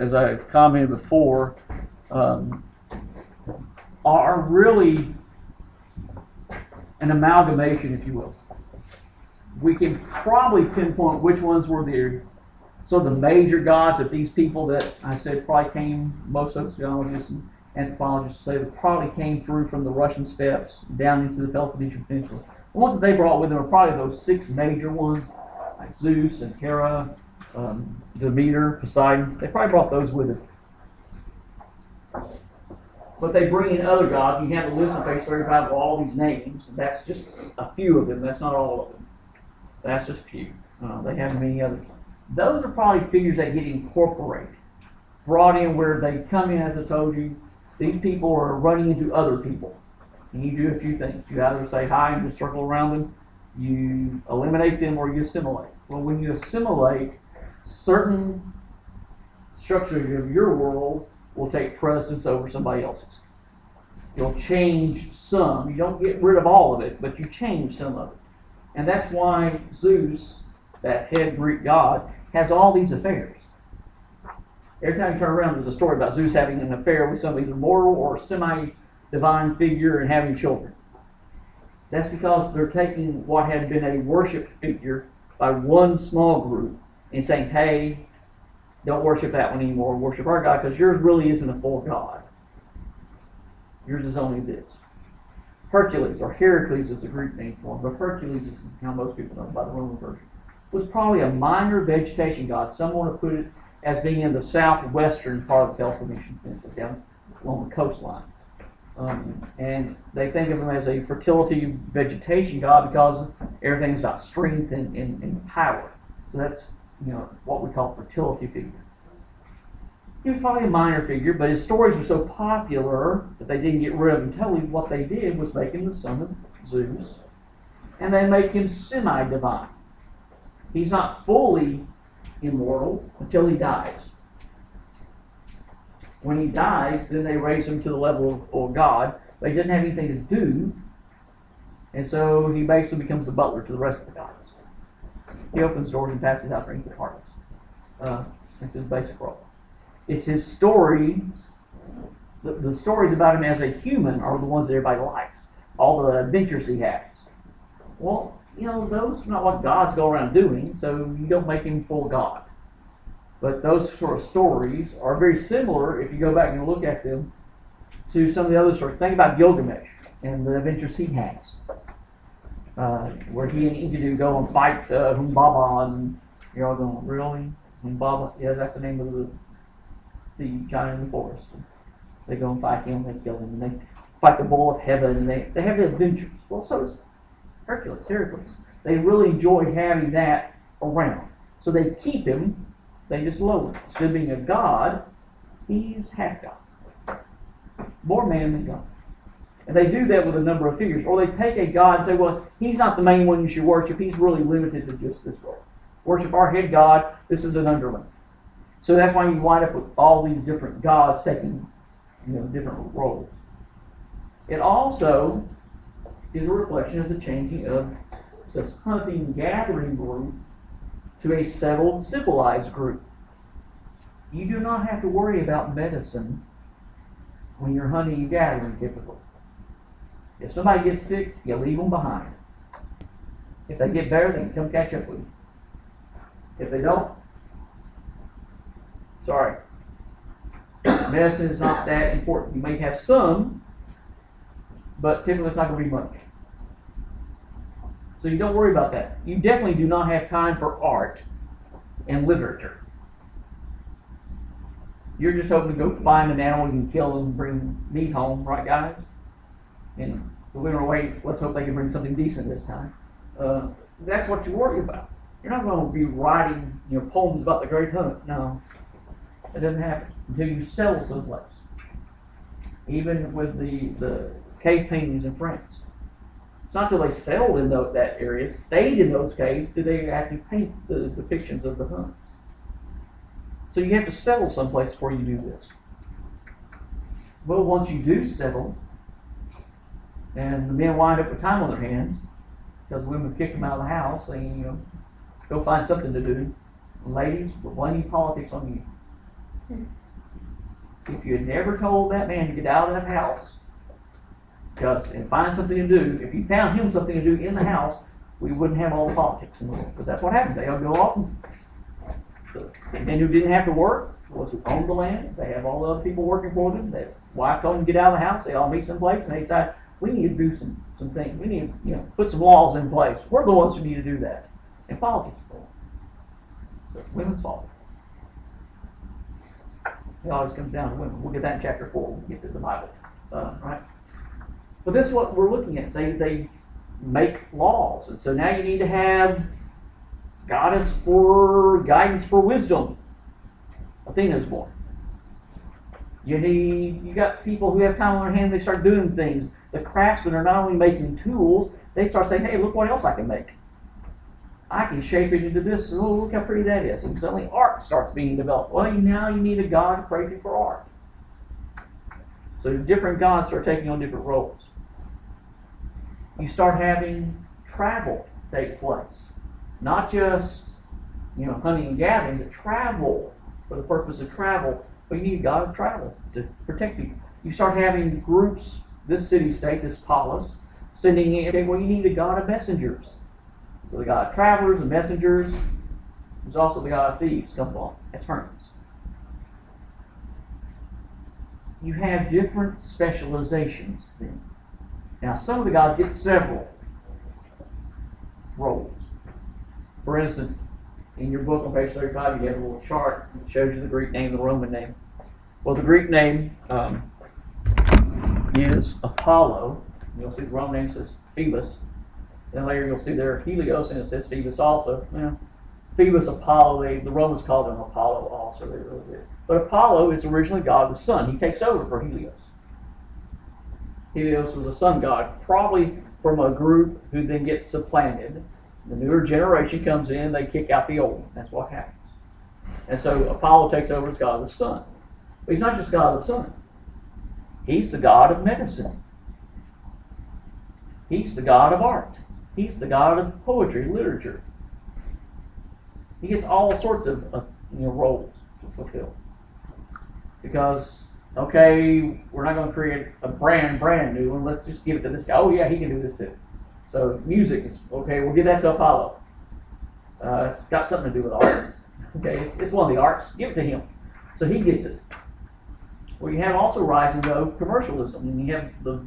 as I commented before, are really an amalgamation, if you will. We can probably pinpoint which ones were the major gods of these people that I said probably came, most sociologists and anthropologists say that probably came through from the Russian steppes down into the Peloponnesian Peninsula. The ones that they brought with them are probably those 6 major ones, like Zeus and Hera, Demeter, Poseidon. They probably brought those with them. But they bring in other gods. You have a list on page 35 of all these names. That's just a few of them. That's not all of them. That's just a few. They have many others. Those are probably figures that get incorporated, brought in where they come in, as I told you. These people are running into other people. And you do a few things. You either say hi and just circle around them, you eliminate them, or you assimilate. Well, when you assimilate, certain structures of your world will take precedence over somebody else's. You'll change some. You don't get rid of all of it, but you change some of it. And that's why Zeus, that head Greek god, has all these affairs. Every time you turn around, there's a story about Zeus having an affair with some either mortal or semi-divine figure and having children. That's because they're taking what had been a worshipped figure by one small group and saying, hey, don't worship that one anymore, worship our God, because yours really isn't a full God. Yours is only this. Hercules, or Heracles is the Greek name for him, but Hercules is how most people know by the Roman version, was probably a minor vegetation god. Some want to put it as being in the southwestern part of the Peloponnesian Peninsula, down along the coastline. And they think of him as a fertility vegetation god because everything's about strength and power. So that's what we call fertility figure. He was probably a minor figure, but his stories were so popular that they didn't get rid of him totally. What they did was make him the son of Zeus, and they make him semi-divine. He's not fully immortal until he dies. When he dies, then they raise him to the level of God, but he doesn't have anything to do, and so he basically becomes the butler to the rest of the gods. He opens doors and passes out drinks at parties. It's his basic role. It's his stories. The stories about him as a human are the ones that everybody likes. All the adventures he has. Well, those are not what gods go around doing, so you don't make him full God. But those sort of stories are very similar, if you go back and look at them, to some of the other stories. Think about Gilgamesh and the adventures he has. Where he and Enkidu go and fight Humbaba, and you're all going, really? Humbaba? Yeah, that's the name of the giant in the forest. They go and fight him, they kill him, and they fight the bull of heaven, and they have the adventures. Well, so does Hercules. They really enjoy having that around. So they keep him, they just lower him. Instead of being a god, he's half God. More man than God. And they do that with a number of figures. Or they take a god and say, well, he's not the main one you should worship. He's really limited to just this role. Worship our head god. This is an underling. So that's why you wind up with all these different gods taking different roles. It also is a reflection of the changing of this hunting gathering group to a settled civilized group. You do not have to worry about medicine when you're hunting and gathering typically. If somebody gets sick, you leave them behind. If they get better, they can come catch up with you. If they don't, sorry. Medicine is not that important. You may have some, but typically it's not going to be much. So you don't worry about that. You definitely do not have time for art and literature. You're just hoping to go find an animal you can kill and bring meat home, right, guys? And we're going to wait. Let's hope they can bring something decent this time. That's what you worry about. You're not going to be writing poems about the great hunt. No, it doesn't happen until you settle someplace. Even with the cave paintings in France. It's not until they settled in that area, stayed in those caves, did they actually paint the depictions of the hunts. So you have to settle someplace before you do this. Well, once you do settle, and the men wind up with time on their hands, because the women kick them out of the house, saying, go find something to do. And ladies, we're blaming politics on you. If you had never told that man to get out of that house and find something to do, if you found him something to do in the house, we wouldn't have all the politics in the world. Because that's what happens. They'll go off and the men who didn't have to work was who owned the land. They have all the other people working for them. Their wife told them to get out of the house. They all meet someplace and they decide, we need to do some things. We need to put some laws in place. We're the ones who need to do that. And politics is wrong. So it's women's fault. It always comes down to women. We'll get that in chapter 4 when we get to the Bible. Right? But this is what we're looking at. They make laws. And so now you need to have guidance for wisdom. Athena's born. You got people who have time on their hands, they start doing things. The craftsmen are not only making tools, they start saying, hey, look what else I can make. I can shape it into this. Oh, look how pretty that is. And suddenly art starts being developed. Well, now you need a god to praise you for art. So different gods start taking on different roles. You start having travel take place. Not just, hunting and gathering, but travel for the purpose of travel. But you need a god of travel to protect people. You start having groups, this city-state, this polis, sending in, okay, well, you need a god of messengers. So the god of travelers and messengers. There's also the god of thieves comes along. That's Hermes. You have different specializations then. Now, some of the gods get several roles. For instance, in your book on page 35, you have a little chart that shows you the Greek name, the Roman name. Well, the Greek name is Apollo. You'll see the Roman name says Phoebus. Then later you'll see there Helios, and it says Phoebus also. Phoebus, Apollo, the Romans called him Apollo also. They really did. But Apollo is originally god of the sun. He takes over for Helios. Helios was a sun god, probably from a group who then gets supplanted. The newer generation comes in, they kick out the old. That's what happens. And so Apollo takes over as god of the sun. But he's not just god of the sun. He's the god of medicine. He's the god of art. He's the god of poetry, literature. He gets all sorts of roles to fulfill. Because, okay, we're not going to create a brand new one. Let's just give it to this guy. Oh, yeah, he can do this too. So music is, okay, we'll give that to Apollo. It's got something to do with art. Okay, it's one of the arts. Give it to him. So he gets it. Well, you have also rising, though, commercialism. And you have the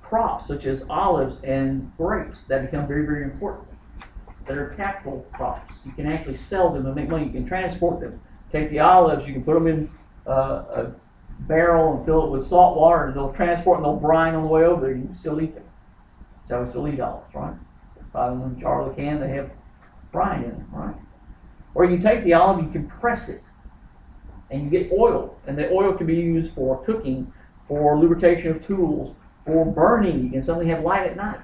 crops, such as olives and grapes, that become very, very important. That are capital crops. You can actually sell them and make money. You can transport them. Take the olives, you can put them in a barrel and fill it with salt water, and they'll transport and they'll brine on the way over there. You can still eat them. So we still eat olives, right? Buy them in a jar or a can, they have brine in them, right? Or you take the olive, you can press it, and you get oil. And the oil can be used for cooking, for lubrication of tools, for burning. You can suddenly have light at night.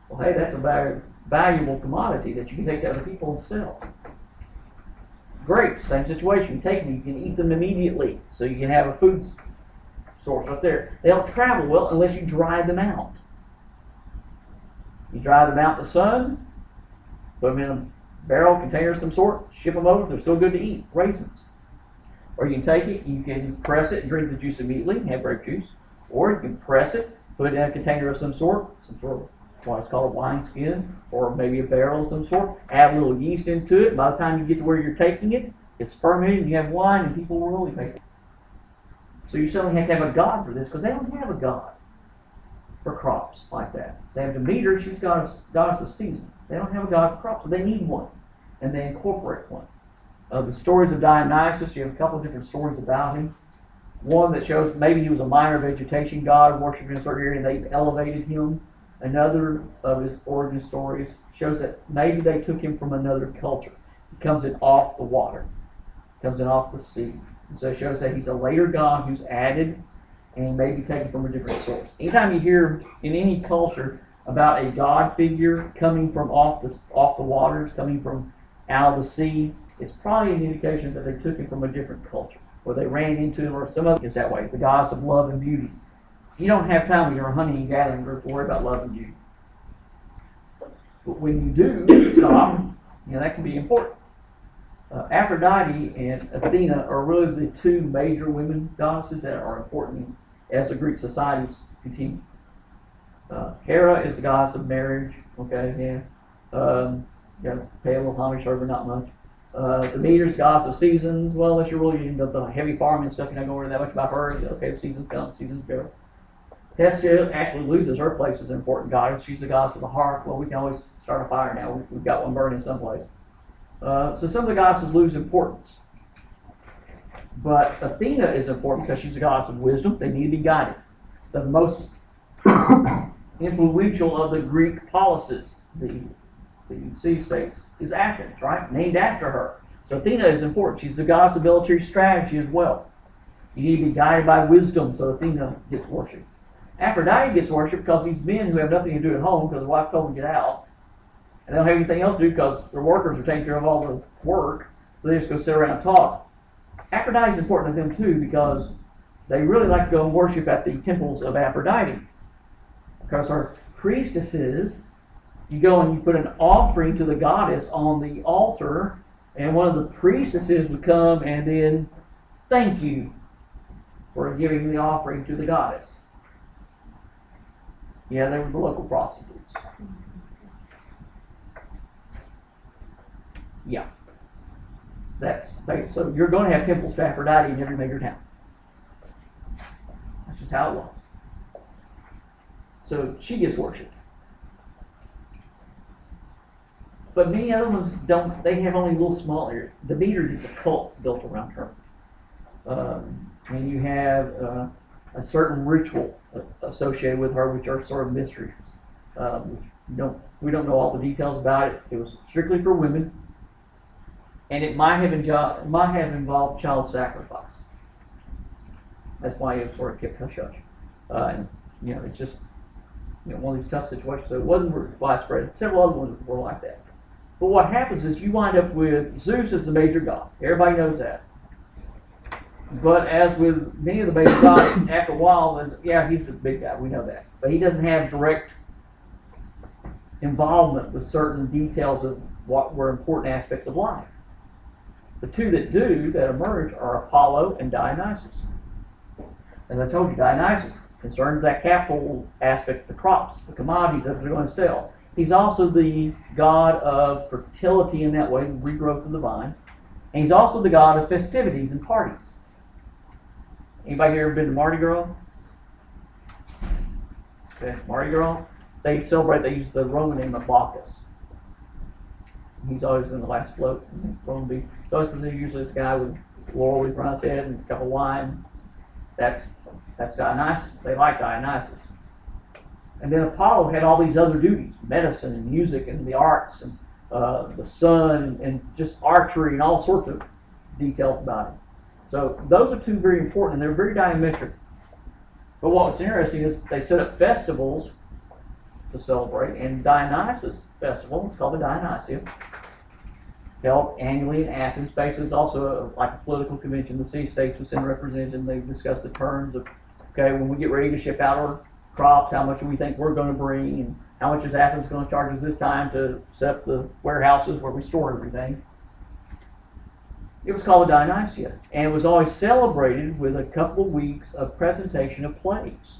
Well, hey, that's a valuable commodity that you can take to other people and sell. Grapes, same situation. You take them, you can eat them immediately, so you can have a food source right there. They don't travel well unless you dry them out. You dry them out in the sun, put them in a barrel, container of some sort, ship them over, they're still good to eat, raisins. Or you can take it, you can press it and drink the juice immediately and have grape juice. Or you can press it, put it in a container of some sort of what's called a wine skin, or maybe a barrel of some sort, add a little yeast into it. By the time you get to where you're taking it, it's fermented and you have wine and people will really make it. So you suddenly have to have a god for this, because they don't have a god for crops like that. They have Demeter, she's goddess of seasons. They don't have a god for crops, so they need one, and they incorporate one. The stories of Dionysus, you have a couple of different stories about him. One that shows maybe he was a minor vegetation god, worshipped in a certain area, and they elevated him. Another of his origin stories shows that maybe they took him from another culture. He comes in off the water, comes in off the sea. And so it shows that he's a later god who's added and maybe taken from a different source. Anytime you hear in any culture about a god figure coming from off the waters, coming from out of the sea, it's probably an indication that they took him from a different culture, or they ran into him, or some other is that way. The goddess of love and beauty. You don't have time when you're a hunting and gathering group to worry about love and beauty. But when you do stop, that can be important. Aphrodite and Athena are really the two major women goddesses that are important as the Greek societies continue. Hera is the goddess of marriage. Okay, yeah. Got to pay a little homage to her, but not much. Demeter's goddess of seasons. Well, unless you're really into the heavy farming stuff, you're not going to worry that much about her. Okay, the seasons come, seasons go. Hestia actually loses her place as an important goddess. She's the goddess of the hearth. Well, we can always start a fire now. We've got one burning someplace. So some of the goddesses lose importance. But Athena is important because she's the goddess of wisdom. They need to be guided. The most influential of the Greek policies, the city-states, is Athens, right? Named after her. So Athena is important. She's the goddess of military strategy as well. You need to be guided by wisdom, so Athena gets worshipped. Aphrodite gets worshipped because these men who have nothing to do at home because the wife told them to get out, and they don't have anything else to do because their workers are taking care of all the work, so they just go sit around and talk. Aphrodite is important to them too because they really like to go and worship at the temples of Aphrodite. Because our priestesses, you go and you put an offering to the goddess on the altar, and one of the priestesses would come and then thank you for giving the offering to the goddess. Yeah, they were the local prostitutes. Yeah. So you're going to have temples to Aphrodite in every major town. That's just how it was. So she gets worshipped. But many other ones don't. They have only little small areas. Demeter gets a cult built around her. And you have a certain ritual associated with her, which are sort of mysteries. We don't know all the details about it. It was strictly for women. And it might have involved child sacrifice. That's why it was sort of kept hush-hush. And, it's just one of these tough situations. So it wasn't widespread. Several other ones were like that. But what happens is you wind up with Zeus as the major god. Everybody knows that. But as with many of the major gods, after a while, he's the big guy. We know that. But he doesn't have direct involvement with certain details of what were important aspects of life. The two that emerge are Apollo and Dionysus. As I told you, Dionysus concerns that capital aspect, the crops, the commodities that they're going to sell. He's also the god of fertility in that way, the regrowth of the vine. And he's also the god of festivities and parties. Anybody here ever been to Mardi Gras? Okay, Mardi Gras. They use the Roman name of Bacchus. He's always in the last float. So it's usually this guy with laurel wreath around his head and a cup of wine. That's Dionysus. They like Dionysus. And then Apollo had all these other duties, medicine and music and the arts and the sun and just archery and all sorts of details about it. So those are two very important, and they're very diametric. But what's interesting is they set up festivals to celebrate, and Dionysus festival, it's called the Dionysia, held annually in Athens. Basically, it's also like a political convention. The city-states would send representatives, and they discuss the terms of, okay, when we get ready to ship out our crops, how much do we think we're going to bring, and how much is Athens going to charge us this time to set up the warehouses where we store everything. It was called the Dionysia, and it was always celebrated with a couple of weeks of presentation of plays,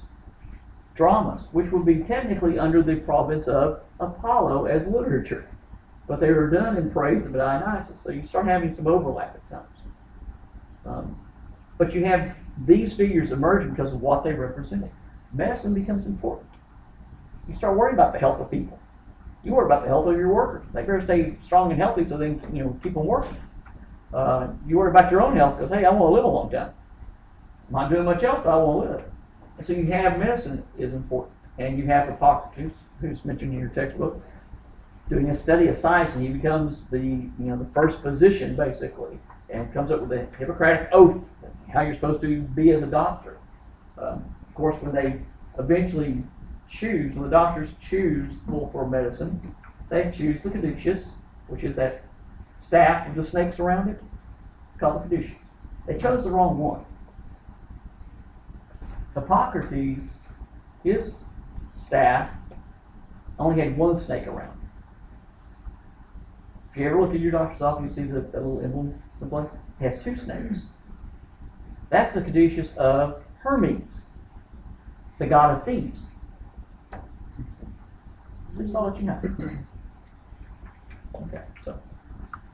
dramas, which would be technically under the province of Apollo as literature. But they were done in praise of Dionysus, so you start having some overlap at times. But you have these figures emerging because of what they represent. Medicine becomes important. You start worrying about the health of people. You worry about the health of your workers. They better stay strong and healthy so they can keep them working. You worry about your own health because, hey, I want to live a long time. I'm not doing much else, but I want to live. And so you have medicine is important. And you have Hippocrates, who's mentioned in your textbook, doing a study of science, and he becomes the first physician, basically, and comes up with a Hippocratic oath, how you're supposed to be as a doctor. Of course, when they eventually when the doctors choose for medicine, they choose the caduceus, which is that staff with the snakes around it. It's called the caduceus. They chose the wrong one. Hippocrates, his staff only had one snake around. If If you ever look at your doctor's office, you see the little emblem someplace. It has two snakes. That's the caduceus of Hermes, the god of thieves. Just thought let you know. Okay, so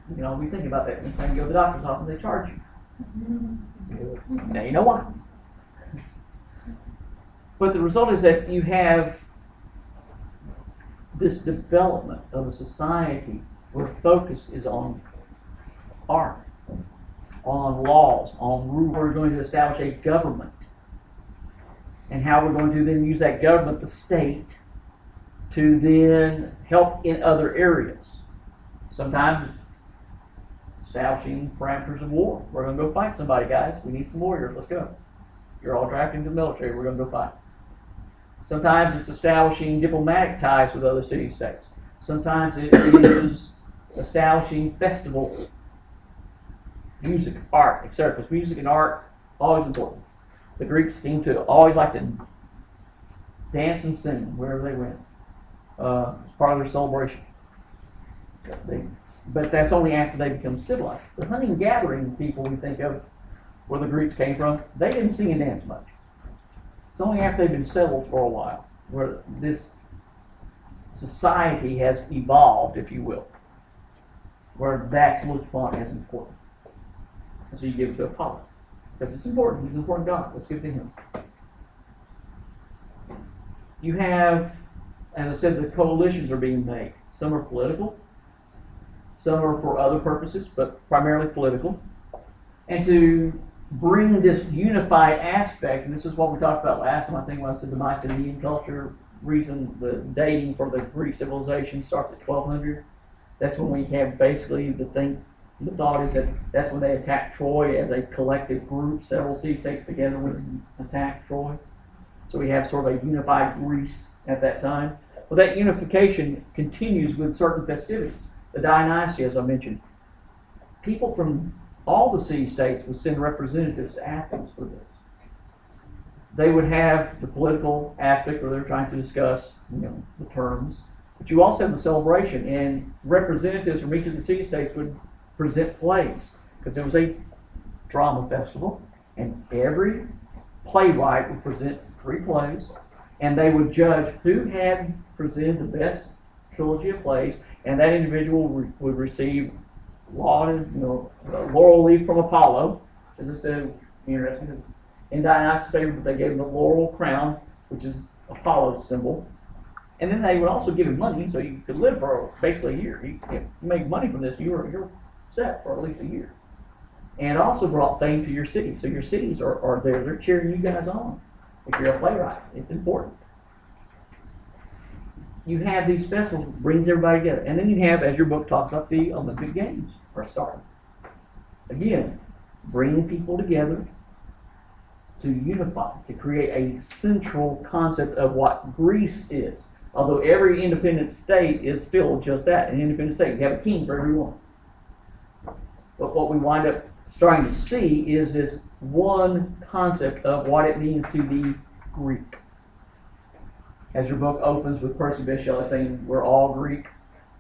you can all be thinking about that. Next time you go to the doctor's office, they charge you. Now you know why. But the result is that you have this development of a society where focus is on art, on laws, on rules. We're going to establish a government, and how we're going to then use that government, the state, to then help in other areas. Sometimes it's establishing parameters of war. We're going to go fight somebody, guys. We need some warriors. Let's go. You're all drafted into the military. We're going to go fight. Sometimes it's establishing diplomatic ties with other city-states. Sometimes it is establishing festivals, music, art, etc. Because music and art always important. The Greeks seem to always like to dance and sing wherever they went. It's part of their celebration. But that's only after they become civilized. The hunting and gathering people we think of, where the Greeks came from, they didn't sing and dance much. It's only after they've been settled for a while where this society has evolved, if you will, where that's looked upon as important. And so you give it to Apollo. Because it's important. He's an important god. Let's give it to him. You have, as I said, the coalitions are being made. Some are political. Some are for other purposes, but primarily political. And to bring this unified aspect, and this is what we talked about last time, I think, when I said the Mycenaean culture, reason the dating for the Greek civilization starts at 1200. That's when we have basically the thought is that that's when they attacked Troy as a collective group. Several city-states together would attack Troy. So we have sort of a unified Greece at that time. Well, that unification continues with certain festivities. The Dionysia, as I mentioned. People from all the city-states would send representatives to Athens for this. They would have the political aspect where they're trying to discuss, the terms. But you also have the celebration, and representatives from each of the city-states would present plays, because it was a drama festival, and every playwright would present 3 plays, and they would judge who had presented the best trilogy of plays, and that individual would receive lauded, laurel leaf from Apollo. As I said, interesting. In Dionysus' favor, they gave him the laurel crown, which is Apollo's symbol. And then they would also give him money, so you could live for basically a year. You make money from this, you're set for at least a year. And it also brought fame to your city. So your cities are there. They're cheering you guys on. If you're a playwright, it's important. You have these festivals, brings everybody together. And then you have, as your book talks about, the Olympic Games are starting. Again, bringing people together to unify, to create a central concept of what Greece is. Although every independent state is still just that, an independent state. You have a king for every one. But what we wind up starting to see is this one concept of what it means to be Greek. As your book opens with Percy Bysshe Shelley saying we're all Greek,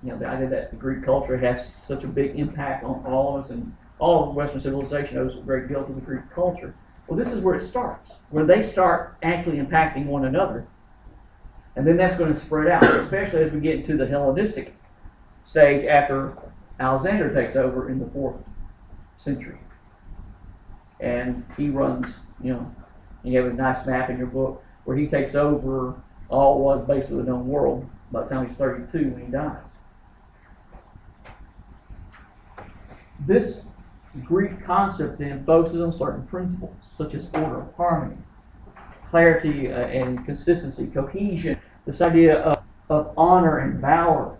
the idea that the Greek culture has such a big impact on all of us, and all of Western civilization owes a great deal to the Greek culture. Well, this is where it starts, where they start actually impacting one another. And then that's going to spread out, especially as we get into the Hellenistic stage after Alexander takes over in the 4th century. And he runs, you have a nice map in your book where he takes over all was basically the known world by the time he's 32 when he dies. This Greek concept then focuses on certain principles, such as order, harmony, clarity and consistency, cohesion, this idea of honor and valor,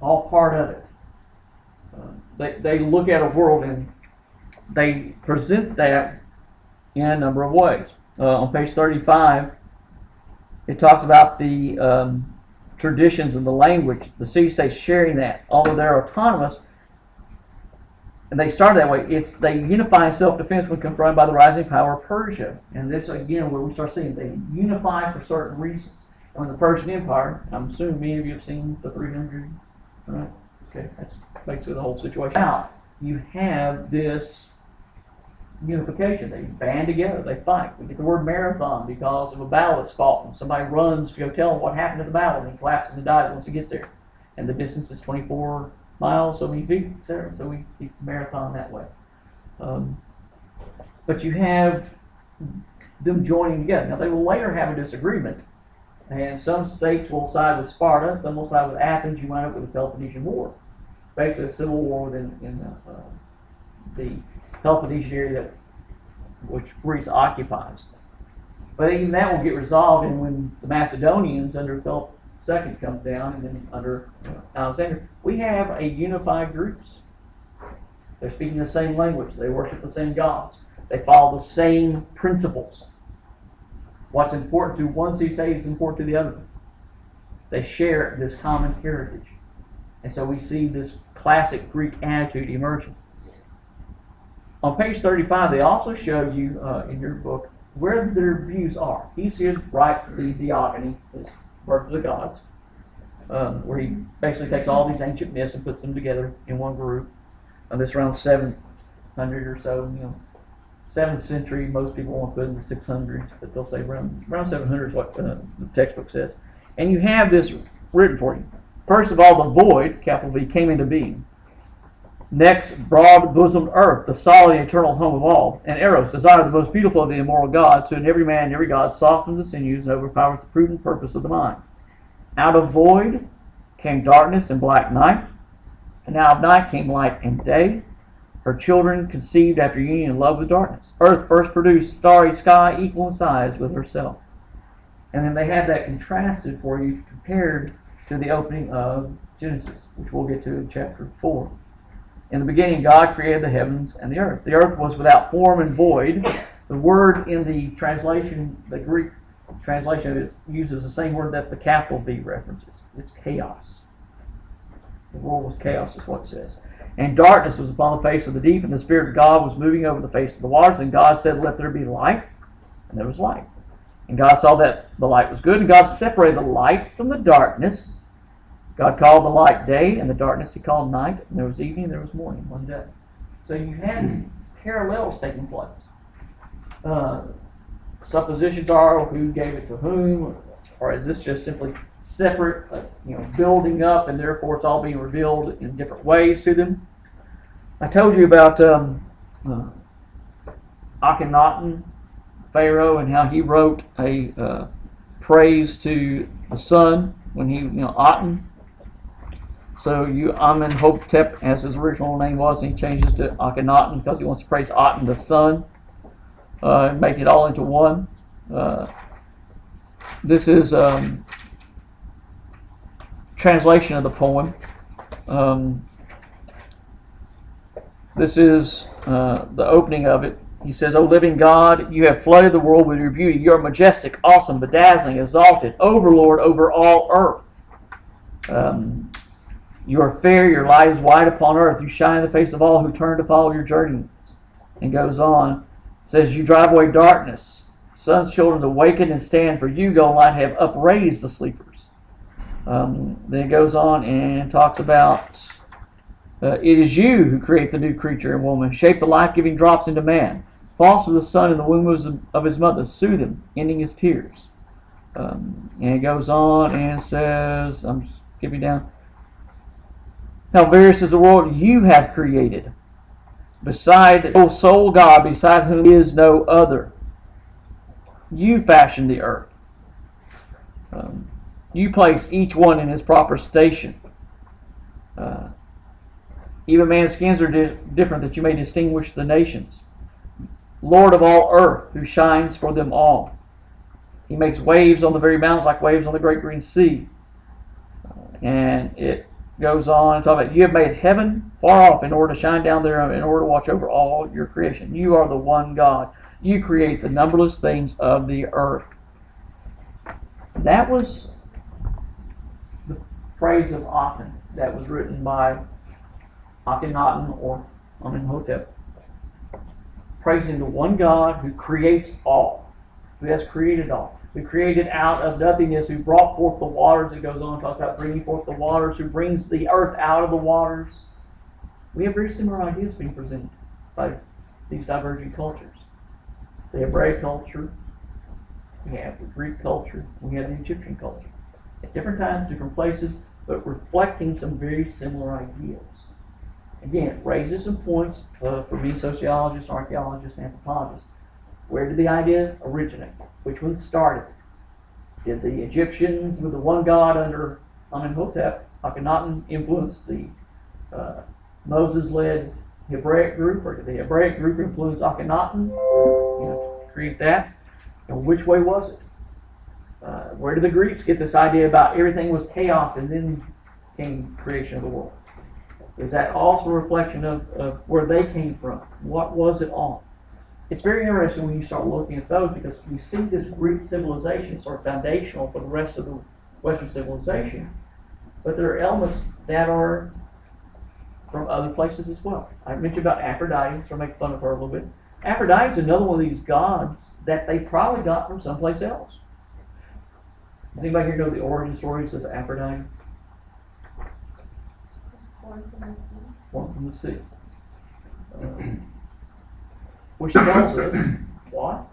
all part of it. They look at a world and they present that in a number of ways. On page 35, it talks about the traditions and the language, the city-states sharing that. Although they're autonomous, and they started that way, they unify in self-defense when confronted by the rising power of Persia. And this, again, where we start seeing they unify for certain reasons. On the Persian Empire, I'm assuming many of you have seen the 300, right? Okay, that's basically the whole situation. Now, you have this unification. They band together, they fight. We get the word marathon because of a battle that's fought. When somebody runs to go tell them what happened at the battle, and he collapses and dies once he gets there. And the distance is 24 miles, so many feet, etc. So we marathon that way. But you have them joining together. Now, they will later have a disagreement, and some states will side with Sparta, some will side with Athens. You wind up with the Peloponnesian War. Basically, a civil war within the Peloponnesian area which Greece occupies. But even that will get resolved, and when the Macedonians under Philip II comes down, and then under Alexander, we have a unified groups. They're speaking the same language. They worship the same gods. They follow the same principles. What's important to one city-state is important to the other. They share this common heritage. And so we see this classic Greek attitude emerging. On page 35, they also show you in your book where their views are. Hesiod writes the Theogony, his Birth of the Gods, where he basically takes all these ancient myths and puts them together in one group. This around 700 or so, 7th century. Most people want to put in the 600s, but they'll say around 700 is what the textbook says. And you have this written for you. First of all, the void, capital V, came into being. Next, broad-bosomed earth, the solid and eternal home of all, and Eros, desire the most beautiful of the immortal gods, who in every man and every god softens the sinews and overpowers the prudent purpose of the mind. Out of void came darkness and black night, and out of night came light and day. Her children conceived after union in love with darkness. Earth first produced starry sky equal in size with herself. And then they have that contrasted for you compared to the opening of Genesis, which we'll get to in chapter 4. In the beginning, God created the heavens and the earth. The earth was without form and void. The word in the translation, the Greek translation, it uses the same word that the capital V references. It's chaos. The world was chaos, is what it says. And darkness was upon the face of the deep, and the Spirit of God was moving over the face of the waters. And God said, "Let there be light." And there was light. And God saw that the light was good, and God separated the light from the darkness. God called the light day, and the darkness he called night, and there was evening, and there was morning, one day. So you had parallels taking place. Suppositions are who gave it to whom, or is this just simply separate, building up, and therefore it's all being revealed in different ways to them? I told you about Akhenaten, Pharaoh, and how he wrote a praise to the sun when he, Aten. So Amenhotep, as his original name was, and he changes to Akhenaten because he wants to praise Aten, the sun, and make it all into one. This is translation of the poem. This is the opening of it. He says, "O living God, you have flooded the world with your beauty. You are majestic, awesome, bedazzling, exalted, overlord over all earth. You are fair, your light is wide upon earth. You shine in the face of all who turn to follow your journey." And goes on, says, "You drive away darkness. Sun's children awaken and stand, for you, God light, have upraised the sleepers." Then it goes on and talks about, "It is you who create the new creature and woman, shape the life-giving drops into man, foster the son in the womb of his mother, soothe him, ending his tears." And it goes on and says, I'm skipping down, "How various is the world you have created, beside, O sole God, beside whom is no other. You fashioned the earth. You place each one in his proper station. Even man's skins are different, that you may distinguish the nations. Lord of all earth, who shines for them all. He makes waves on the very mountains like waves on the great green sea." And it goes on and talk about, "You have made heaven far off in order to shine down there, in order to watch over all your creation. You are the one God. You create the numberless things of the earth." That was the praise of Aten that was written by Akhenaten or Amenhotep, praising the one God who creates all, who has created all. who created out of nothingness, who brought forth the waters. It goes on to talk about bringing forth the waters, who brings the earth out of the waters. We have very similar ideas being presented by these diverging cultures. The Hebraic culture, we have the Greek culture, we have the Egyptian culture. At different times, different places, but reflecting some very similar ideas. Again, it raises some points for me, sociologists, archaeologists, anthropologists. Where did the idea originate? Which one started? Did the Egyptians with the one god under Amenhotep, Akhenaten, influence the Moses-led Hebraic group, or did the Hebraic group influence Akhenaten? Create that. And which way was it? Where did the Greeks get this idea about everything was chaos and then came creation of the world? Is that also a reflection of where they came from? What was it all? It's very interesting when you start looking at those, because we see this Greek civilization sort of foundational for the rest of the Western civilization, but there are elements that are from other places as well. I mentioned about Aphrodite, so I make fun of her a little bit. Aphrodite is another one of these gods that they probably got from someplace else. Does anybody here know the origin stories of Aphrodite? Born from the sea. Born from the sea. Which tells us what?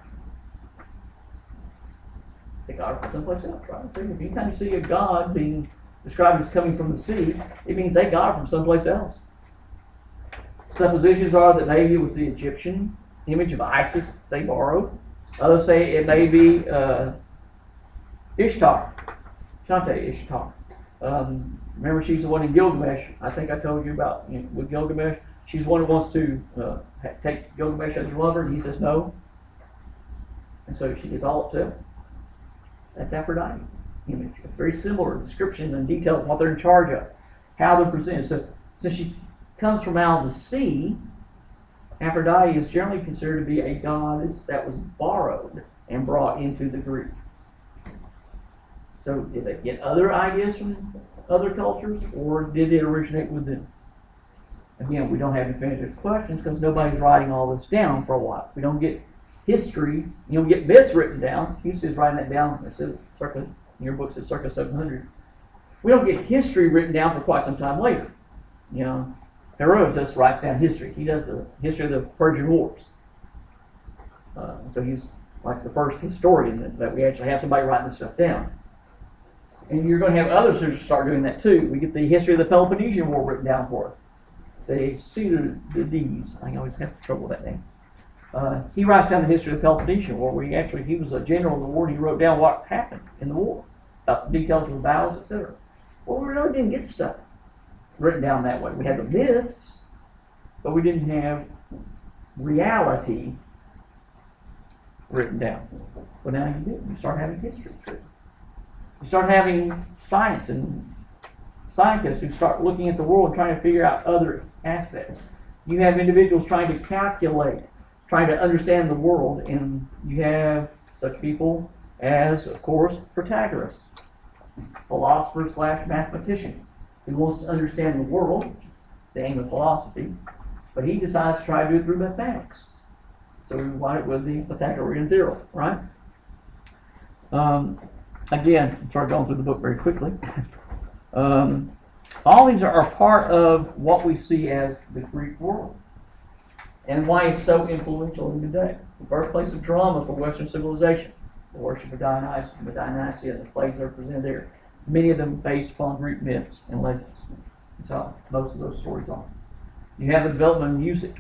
They got it from someplace else, right? So anytime you see a god being described as coming from the sea, it means they got it from someplace else. Suppositions are that maybe it was the Egyptian image of Isis they borrowed. Others say it may be Ishtar. Shantae Ishtar. Remember, she's the one in Gilgamesh. I think I told you about with Gilgamesh. She's the one who wants to take Gilgamesh as her lover, and he says no. And so she gets all upset. That's Aphrodite image. It's very similar description and detail of what they're in charge of, how they're presented. So since she comes from out of the sea, Aphrodite is generally considered to be a goddess that was borrowed and brought into the Greek. So did they get other ideas from other cultures, or did it originate with them? Again, we don't have definitive questions because nobody's writing all this down for a while. We don't get history, we get myths written down. Houston's writing that down. It says circa, in your book says circa 700. We don't get history written down for quite some time later. Herodotus writes down history. He does the history of the Persian Wars. So he's like the first historian that we actually have somebody writing this stuff down. And you're going to have others who start doing that too. We get the history of the Peloponnesian War written down for us. The Thucydides, I always have trouble with that name. He writes down the history of the Peloponnesian War, where he was a general in the war, and he wrote down what happened in the war, about the details of the battles, etc. Well, we really didn't get stuff written down that way. We had the myths, but we didn't have reality written down. But now you do. You start having history written. You start having science and scientists who start looking at the world and trying to figure out other aspects. You have individuals trying to calculate, trying to understand the world, and you have such people as, of course, Protagoras, philosopher/mathematician, who wants to understand the world, the aim of philosophy, but he decides to try to do it through mathematics. So we wind up with the Pythagorean theorem, right? Again, I'm sorry, going through the book very quickly. All these are part of what we see as the Greek world, and why it's so influential in today. The birthplace of drama for Western civilization, the worship of Dionysus, the Dionysia, the plays that are presented there, many of them based upon Greek myths and legends. That's how most of those stories are. You have the development of music,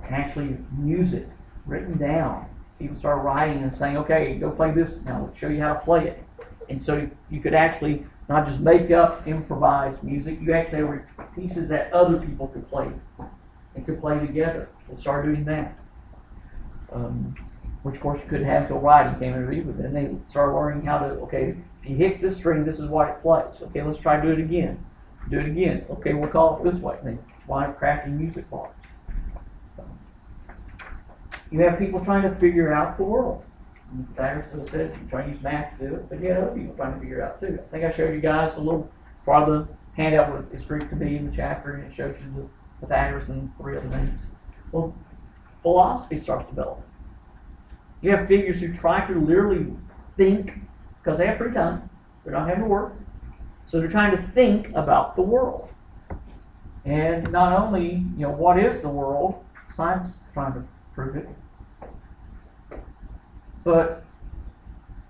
actually music written down. People start writing and saying, okay, go play this now, let's show you how to play it. And so you could actually not just make up improvised music, you actually have pieces that other people could play and could play together. They started doing that. Which of course you couldn't have till writing came into being, but then they started learning how to, okay, if you hit this string, this is what it plays. Okay, let's try to do it again. Do it again. Okay, we'll call it this way. And they wind up crafting music parts. You have people trying to figure out the world. Pythagoras says you try to use math to do it, but you have other people trying to figure it out too. I think I showed you guys a little part of the handout what it's Greek to be in the chapter, and it shows you the Pythagoras and 3 other names. Well, philosophy starts developing. You have figures who try to literally think, because they have free time, they're not having to work, so they're trying to think about the world. And not only, what is the world? Science is trying to prove it. But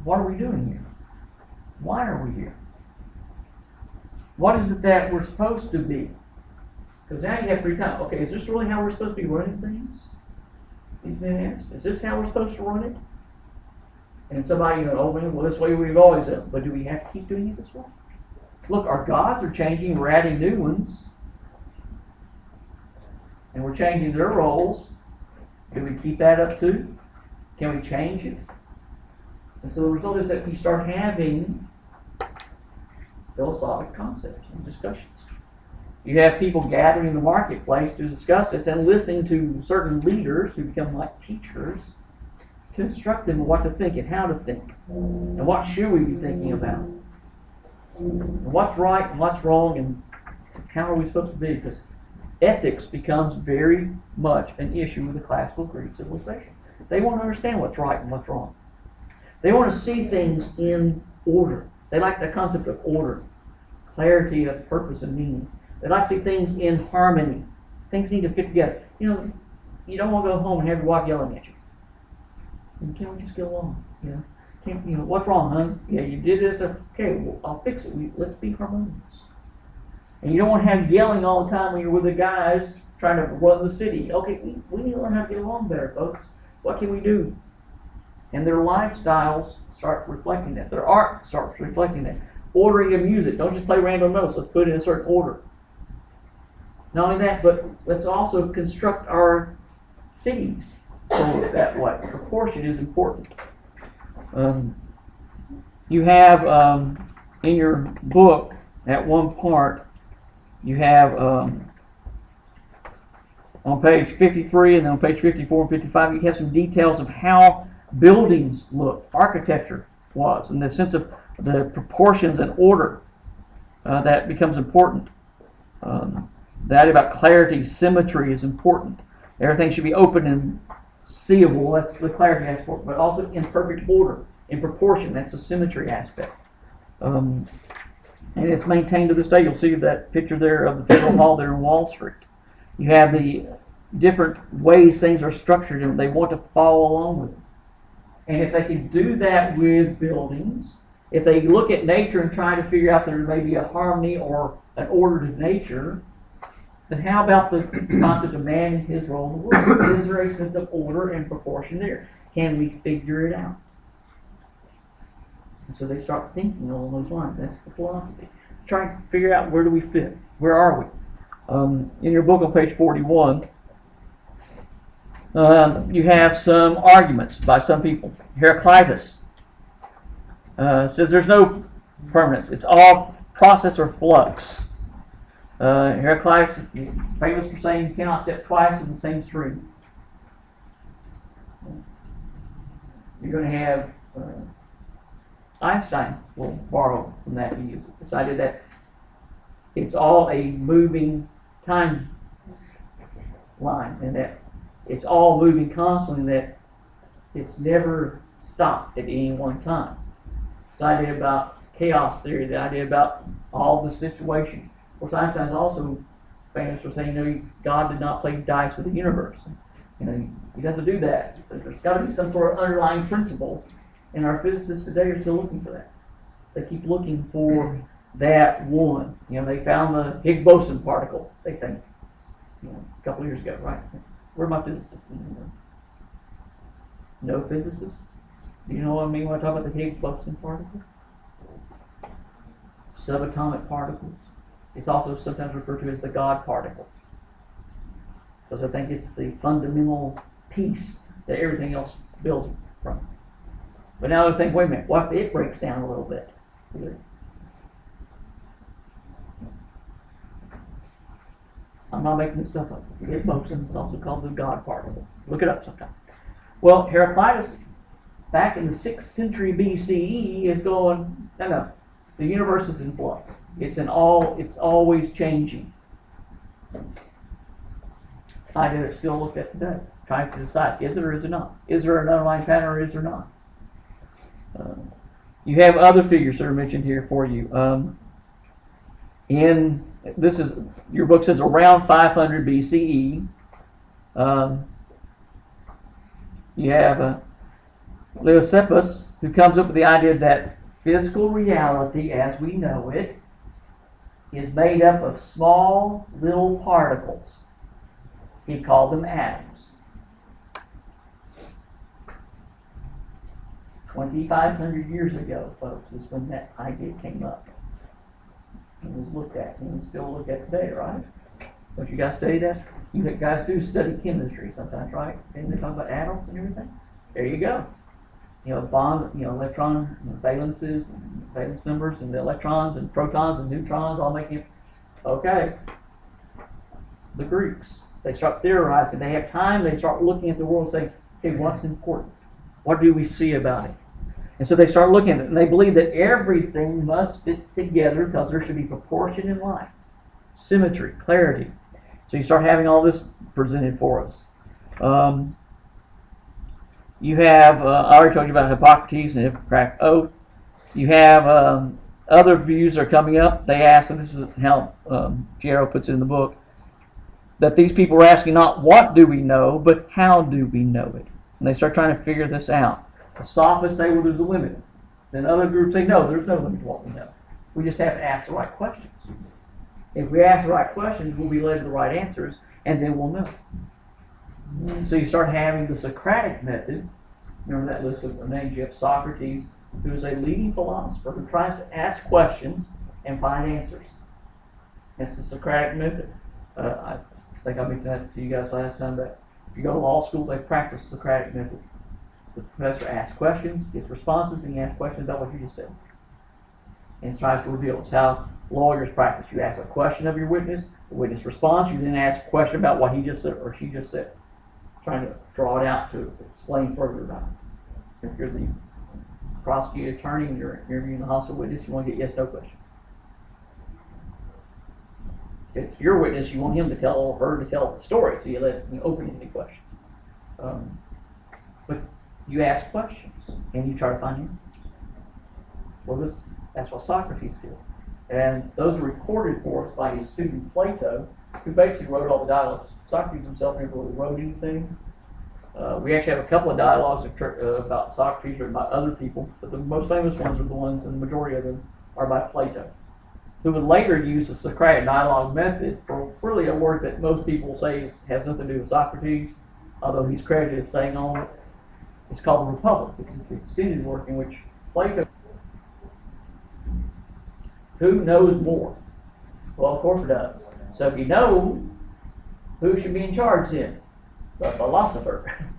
what are we doing here? Why are we here? What is it that we're supposed to be? Because now you have free time. Okay, is this really how we're supposed to be running things? These men ask. Is this how we're supposed to run it? And somebody, well, this way we've always done. But do we have to keep doing it this way? Look, our gods are changing. We're adding new ones. And we're changing their roles. Do we keep that up too? Can we change it? And so the result is that we start having philosophic concepts and discussions. You have people gathering in the marketplace to discuss this and listening to certain leaders who become like teachers to instruct them what to think and how to think. And what should we be thinking about? And what's right and what's wrong and how are we supposed to be? Because ethics becomes very much an issue with the classical Greek civilization. They want to understand what's right and what's wrong. They want to see things in order. They like the concept of order, clarity of purpose and meaning. They like to see things in harmony. Things need to fit together. You don't want to go home and have your wife yelling at you. And can't we just get along? What's wrong, hon? Yeah, you did this. Okay, well, I'll fix it. Let's be harmonious. And you don't want to have yelling all the time when you're with the guys trying to run the city. Okay, we need to learn how to get along better, folks. What can we do? And their lifestyles start reflecting that. Their art starts reflecting that. Ordering of music. Don't just play random notes. Let's put it in a certain order. Not only that, but let's also construct our cities so that way. Proportion is important. You have in your book at one part, you have on page 53 and then on page 54 and 55, you have some details of how buildings look, architecture was, in the sense of the proportions and order that becomes important. The idea about clarity, symmetry is important. Everything should be open and seeable, that's the clarity aspect, but also in perfect order, in proportion, that's the symmetry aspect. And it's maintained to this day. You'll see that picture there of the Federal Hall there in Wall Street. You have the different ways things are structured and they want to follow along with it. And if they can do that with buildings, if they look at nature and try to figure out there may be a harmony or an order to nature, then how about the concept of man and his role in the world? Is there a sense of order and proportion there? Can we figure it out? And so they start thinking along those lines. That's the philosophy. Try to figure out where do we fit? Where are we? In your book on page 41, you have some arguments by some people. Heraclitus says there's no permanence. It's all process or flux. Heraclitus is famous for saying you cannot step twice in the same stream. You're going to have Einstein will borrow from that. He uses this idea that it's all a moving time line and that it's all moving constantly, that it's never stopped at any one time. This idea about chaos theory, the idea about all the situation. Of course, Einstein's also famous for saying, God did not play dice with the universe. He doesn't do that. So there's got to be some sort of underlying principle, and our physicists today are still looking for that. They keep looking for that one. They found the Higgs boson particle, they think, a couple of years ago, right? Where are my physicists? No physicists? Do you know what I mean when I talk about the Higgs boson particle? Subatomic particles. It's also sometimes referred to as the God particle. Because I think it's the fundamental piece that everything else builds from. But now they think, wait a minute, what if it breaks down a little bit? I'm not making this stuff up. Higgs boson is also called the God particle. Look it up sometime. Well, Heraclitus, back in the 6th century BCE, is going, no, the universe is in flux. It's always changing. Idea that's still looked at today, trying to decide, is it or is it not? Is there an underlying pattern or is there not? You have other figures that are mentioned here for you. Your book says around 500 BCE. You have Leucippus, who comes up with the idea that physical reality as we know it is made up of small little particles. He called them atoms. 2,500 years ago, folks, is when that idea came up and was looked at, and we still look at today, right? Don't you guys study this? You guys do study chemistry sometimes, right? And they talk about atoms and everything. There you go. Electron, valences, and valence numbers, and the electrons and protons and neutrons all making. Okay. The Greeks, they start theorizing. They have time. They start looking at the world and saying, "Okay, what's important? What do we see about it?" And so they start looking at it, and they believe that everything must fit together because there should be proportion in life, symmetry, clarity. So you start having all this presented for us. You have, I already told you about Hippocrates and Hippocratic Oath. You have other views are coming up. They ask, and this is how Fierro puts it in the book, that these people are asking not what do we know, but how do we know it? And they start trying to figure this out. The sophists say, well, there's a limit. Then other groups say, no, there's no limit to what we know. We just have to ask the right questions. If we ask the right questions, we'll be led to the right answers, and then we'll know. So you start having the Socratic method. Remember that list of names? You have Socrates, who is a leading philosopher who tries to ask questions and find answers. That's the Socratic method. I think I mentioned that to you guys last time, that if you go to law school, they practice the Socratic method. The professor asks questions, gets responses, and he asks questions about what you just said. And tries to reveal. It's how lawyers practice. You ask a question of your witness, the witness responds, you then ask a question about what he just said or she just said. Trying to draw it out to explain further about it. If you're the prosecuting attorney and you're interviewing a hostile witness, you want to get yes-no questions. If it's your witness, you want him to tell or her to tell the story, so you let open any questions. But you ask questions and you try to find answers. Well, that's what Socrates did. And those are recorded for us by his student Plato, who basically wrote all the dialogues. Socrates himself never really wrote anything. We actually have a couple of dialogues about Socrates written by other people, but the most famous ones are the ones, and the majority of them are by Plato, who would later use the Socratic dialogue method for really a work that most people say has nothing to do with Socrates, although he's credited as saying on it. It's called the Republic, which is the extended work in which Plato. Who knows more? Well, of course it does. So if you know, who should be in charge then? The philosopher.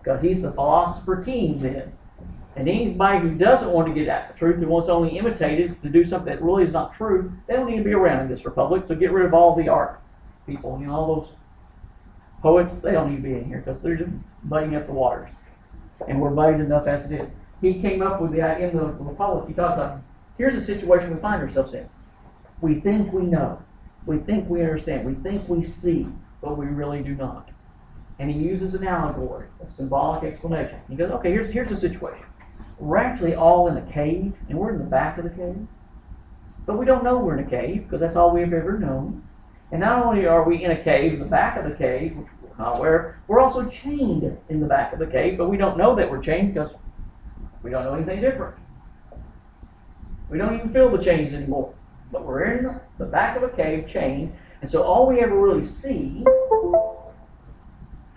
Because he's the philosopher king then. And anybody who doesn't want to get at the truth, who wants to only imitate it to do something that really is not true, they don't need to be around in this republic. So get rid of all the art people. All those poets, they don't need to be in here because they're just muddying up the waters. And we're muddied enough as it is. He came up with the idea in the Republic. He talked about, here's a situation we find ourselves in. We think we know. We think we understand. We think we see, but we really do not. And he uses an allegory, a symbolic explanation. He goes, okay, here's the situation. We're actually all in a cave, and we're in the back of the cave. But we don't know we're in a cave, because that's all we've ever known. And not only are we in a cave, in the back of the cave, which we're not aware, we're also chained in the back of the cave, but we don't know that we're chained because we don't know anything different. We don't even feel the chains anymore. But we're in the back of a cave, chained, and so all we ever really see,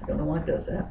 I don't know why it does that.